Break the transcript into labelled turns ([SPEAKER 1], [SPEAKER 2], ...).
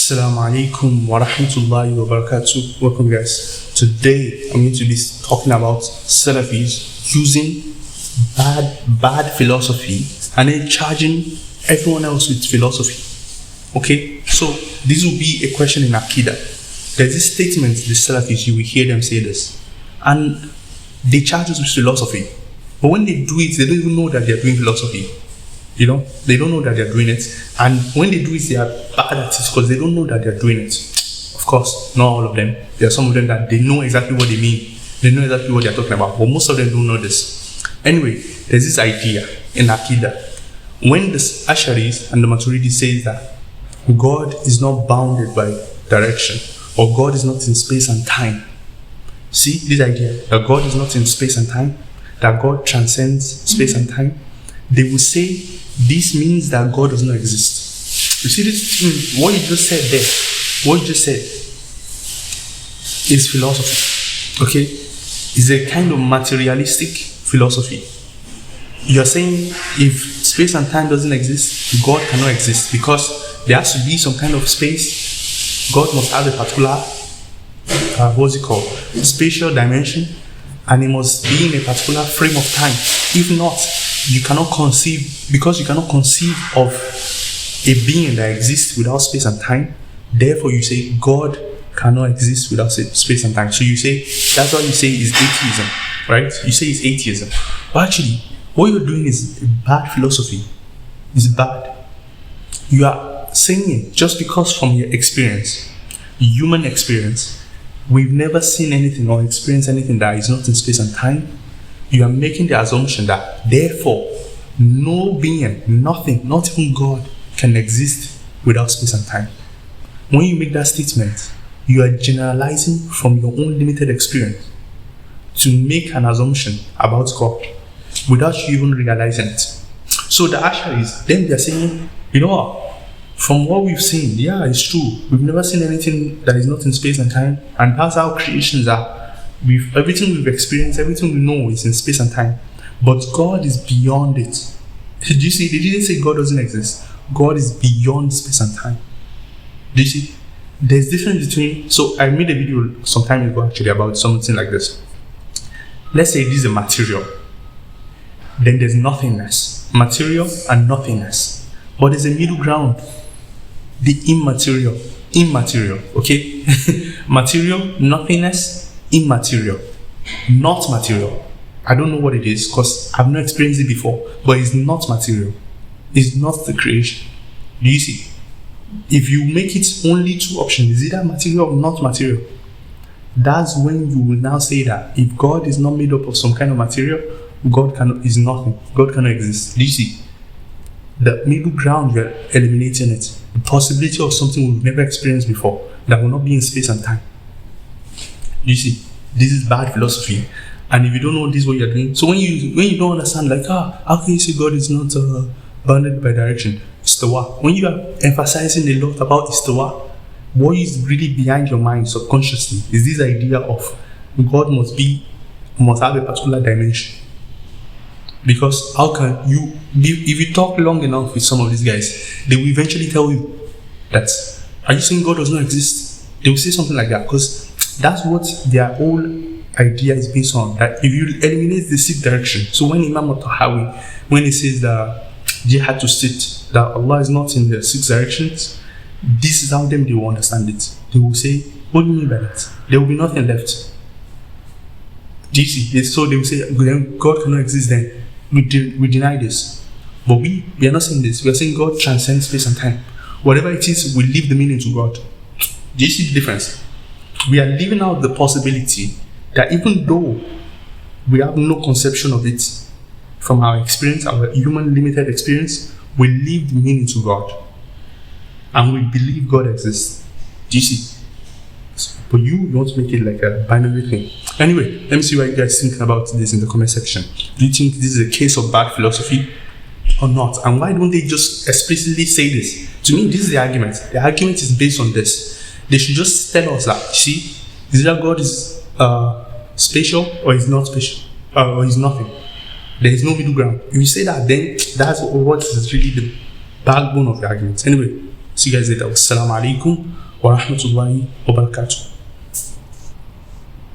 [SPEAKER 1] Assalamu alaikum wa rahmatullahi wa barakatuh. Welcome guys. Today I'm going to be talking about Salafis using bad philosophy and then charging everyone else with philosophy. Okay, so this will be a question in Aqeedah. There's this statement, the Salafis, you will hear them say this, and they charge us with philosophy. But when they do it, they don't even know that they're doing philosophy. You know, they don't know that they're doing it, and when they do it, they are bad at it because they don't know that they're doing it. Of course, not all of them. There are some of them that they know exactly what they mean. They know exactly what they're talking about, but most of them don't know this. Anyway, there's this idea in Aqeedah. When the Ash'aris and the Maturidi's says that God is not bounded by direction, or God is not in space and time. See this idea that God is not in space and time, that God transcends space and time. They will say this means that God does not exist. You see this thing, what you just said there, what you just said is philosophy. Okay? It's a kind of materialistic philosophy. You're saying if space and time doesn't exist, God cannot exist because there has to be some kind of space. God must have a particular, spatial dimension, and it must be in a particular frame of time. If not, you cannot conceive, because you cannot conceive of a being that exists without space and time. Therefore, you say God cannot exist without space and time. So you say, that's why you say is atheism, right? You say it's atheism. But actually, what you're doing is bad philosophy. It's bad. You are saying it just because from your experience, human experience, we've never seen anything or experienced anything that is not in space and time. You are making the assumption that therefore no being, nothing, not even God, can exist without space and time. When you make that statement, you are generalizing from your own limited experience to make an assumption about God without you even realizing it. So the Ash'aris, then they're saying, you know what, from what we've seen, yeah, it's true. We've never seen anything that is not in space and time, and that's how creations are. Everything we've experienced, everything we know is in space and time. But God is beyond it. Did you see? They didn't say God doesn't exist. God is beyond space and time. Do you see? There's difference between... So I made a video some time ago actually about something like this. Let's say this is a material. Then there's nothingness. Material and nothingness. But there's a middle ground. The immaterial. Okay? Material, nothingness, immaterial, not material. I don't know what it is because I've not experienced it before, but it's not material. It's not the creation. Do you see? If you make it only two options, is either material or not material, that's when you will now say that if God is not made up of some kind of material, God is nothing. God cannot exist. Do you see? The middle ground, you're eliminating it. The possibility of something we've never experienced before that will not be in space and time. You see, this is bad philosophy, and if you don't know this is what you're doing. So when you don't understand, like, how can you say God is not bounded by direction? Istawa. When you are emphasizing a lot about istawa, what is really behind your mind subconsciously is this idea of God must have a particular dimension. Because how can you, if you talk long enough with some of these guys, they will eventually tell you that, are you saying God does not exist? They will say something like that because that's what their whole idea is based on. That if you eliminate the sixth direction, so when Imam al-Tahawi, when he says that jihad to sit, that Allah is not in the six directions, this is how they will understand it. They will say, what do you mean by that? There will be nothing left. Do you see? So they will say, God cannot exist then. We deny this. But we are not saying this. We are saying God transcends space and time. Whatever it is, we leave the meaning to God. Do you see the difference? We are leaving out the possibility that even though we have no conception of it from our experience, our human limited experience, we leave the meaning to God. And we believe God exists. Do you see? But you want to make it like a binary thing. Anyway, let me see what you guys think about this in the comment section. Do you think this is a case of bad philosophy or not? And why don't they just explicitly say this? To me, this is the argument. The argument is based on this. They should just tell us that, see, is that God is spatial or is not spatial, or is nothing. There is no middle ground. If you say that, then that's what is really the backbone of the argument. Anyway, See you guys later. Wassalamu alaikum wa rahmatullahi wa barakatuh.